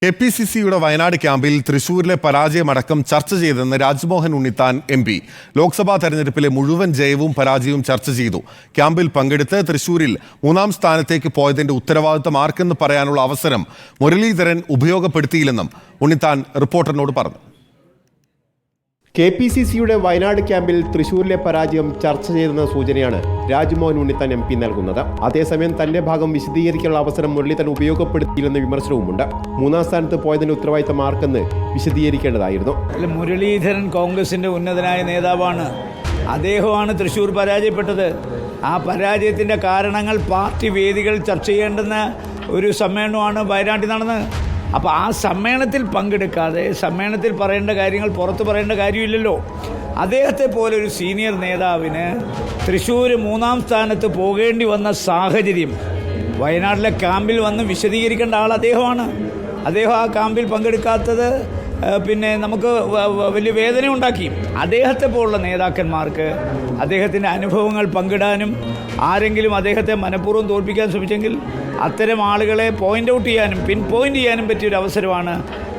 KPCCയുടെ വയനാട് ക്യാമ്പിൽ തൃശൂരിലെ പരാജയമടക്കം ചർച്ച ചെയ്തെന്ന് രാജ്മോഹൻ ഉണ്ണിത്താൻ MP. ലോക്സഭാ തെരഞ്ഞെടുപ്പിലെ മുഴുവൻ ജയവും പരാജയവും ചർച്ച ചെയ്തു. ക്യാമ്പിൽ പങ്കെടുത്ത് തൃശൂരിൽ 3ാം സ്ഥാനത്തേക്ക് പോയതിന്റെ ഉത്തരവാദിത്തം ആർക്കെന്ന് പറയാനുള്ള അവസരം മുരളീധരൻ ഉപയോഗപ്പെടുത്തിയില്ലെന്നും ഉണ്ണിത്താൻ റിപ്പോർട്ടറിനോട് പറഞ്ഞു. KPCCയുടെ വയനാട് ക്യാമ്പിൽ തൃശൂരിലെ പരാജയം ചർച്ച ചെയ്തെന്ന സൂചനയാണ് രാജ്മോഹൻ ഉണ്ണിത്താൻ MP നൽകുന്നത്. അതേസമയം തന്റെ ഭാഗം വിശദീകരിക്കാനുള്ള അവസരം മുരളീധരൻ ഉപയോഗപ്പെടുത്തിയില്ലെന്ന വിമർശനവുമുണ്ട്. 3ാം സ്ഥാനത്ത് പോയതിന്റെ ഉത്തരവാദിത്തം ആർക്കെന്ന് വിശദീകരിക്കേണ്ടതായിരുന്നു. മുരളീധരൻ കോൺഗ്രസിന്റെ ഉന്നതനായ നേതാവാണ്. അദ്ദേഹമാണ് തൃശൂർ പരാജയപ്പെട്ടത്. ആ പരാജയത്തിന്റെ കാരണങ്ങൾ പാർട്ടി വേദികൾ ചർച്ച ചെയ്യേണ്ടുന്ന ഒരു സമ്മേളനമാണ് വയനാട്ടിൽ നടന്നത്. അപ്പോൾ ആ സമ്മേളനത്തിൽ പങ്കെടുക്കാതെ സമ്മേളനത്തിൽ പറയേണ്ട കാര്യങ്ങൾ പുറത്ത് പറയേണ്ട കാര്യമില്ലല്ലോ. അദ്ദേഹത്തെ പോലെ ഒരു സീനിയർ നേതാവിന് തൃശ്ശൂർ 3ാം സ്ഥാനത്ത് പോകേണ്ടി വന്ന സാഹചര്യം വയനാട്ടിലെ ക്യാമ്പിൽ വന്ന് വിശദീകരിക്കേണ്ട ആൾ അദ്ദേഹമാണ്. അദ്ദേഹം ആ ക്യാമ്പിൽ പങ്കെടുക്കാത്തത് പിന്നെ നമുക്ക് വലിയ വേദന ഉണ്ടാക്കി. അദ്ദേഹത്തെ പോലുള്ള നേതാക്കന്മാർക്ക് അദ്ദേഹത്തിൻ്റെ അനുഭവങ്ങൾ പങ്കിടാനും ആരെങ്കിലും അദ്ദേഹത്തെ മനഃപൂർവ്വം തോൽപ്പിക്കാൻ ശ്രമിച്ചെങ്കിൽ അത്തരം ആളുകളെ പോയിൻ്റ് ഔട്ട് ചെയ്യാനും പിൻ പോയിൻ്റ് ചെയ്യാനും പറ്റിയൊരു അവസരമാണ്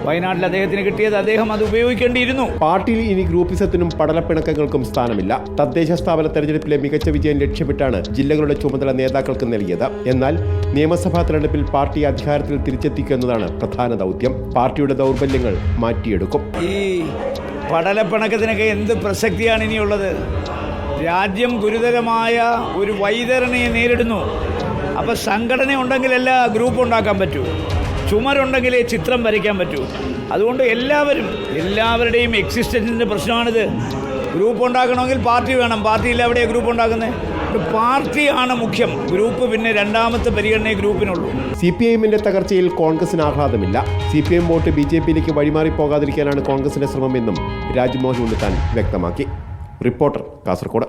വയനാട്ടിൽ അദ്ദേഹത്തിന് കിട്ടിയത്. അദ്ദേഹം അത് ഉപയോഗിക്കേണ്ടിയിരുന്നു. പാർട്ടിയിൽ ഇനി ഗ്രൂപ്പിസത്തിനും പടലപ്പിണക്കങ്ങൾക്കും സ്ഥാനമില്ല. തദ്ദേശ സ്ഥാപന തെരഞ്ഞെടുപ്പിലെ മികച്ച വിജയം ലക്ഷ്യമിട്ടാണ് ജില്ലകളുടെ ചുമതല നേതാക്കൾക്ക് നൽകിയത്. എന്നാൽ നിയമസഭാ തെരഞ്ഞെടുപ്പിൽ പാർട്ടി അധികാരത്തിൽ തിരിച്ചെത്തിക്കുക എന്നതാണ് പ്രധാന ദൗത്യം. പാർട്ടിയുടെ ദൗർബല്യങ്ങൾ മാറ്റിയെടുക്കും. ഈ പടലപ്പിണക്കത്തിനൊക്കെ എന്ത് പ്രസക്തിയാണ് ഇനിയുള്ളത്? രാജ്യം ഗുരുതരമായ ഒരു വൈതരണിയെ നേരിടുന്നു. അപ്പോൾ സംഘടന ഉണ്ടെങ്കിലല്ല ഗ്രൂപ്പ് ഉണ്ടാക്കാൻ പറ്റൂ, ചുമരുണ്ടെങ്കിലേ ചിത്രം വരയ്ക്കാൻ പറ്റൂ. അതുകൊണ്ട് എല്ലാവരുടെയും എക്സിസ്റ്റൻസിൻ്റെ പ്രശ്നമാണിത്. ഗ്രൂപ്പ് ഉണ്ടാക്കണമെങ്കിൽ പാർട്ടി വേണം. പാർട്ടിയിൽ എവിടെയാണ് ഗ്രൂപ്പ് ഉണ്ടാക്കുന്നത്? പാർട്ടിയാണ് മുഖ്യം. ഗ്രൂപ്പ് പിന്നെ രണ്ടാമത്തെ പരിഗണനയെ ഗ്രൂപ്പിനുള്ളൂ. CPIഎമ്മിന്റെ തകർച്ചയിൽ കോൺഗ്രസിന് ആഹ്ലാദമില്ല. CPIഎം വോട്ട് BJPയിലേക്ക് വഴിമാറിപ്പോകാതിരിക്കാനാണ് കോൺഗ്രസിന്റെ ശ്രമമെന്നും രാജ്മോഹൻ ഉണ്ണിത്താൻ വ്യക്തമാക്കി. റിപ്പോർട്ടർ, കാസർഗോഡ്.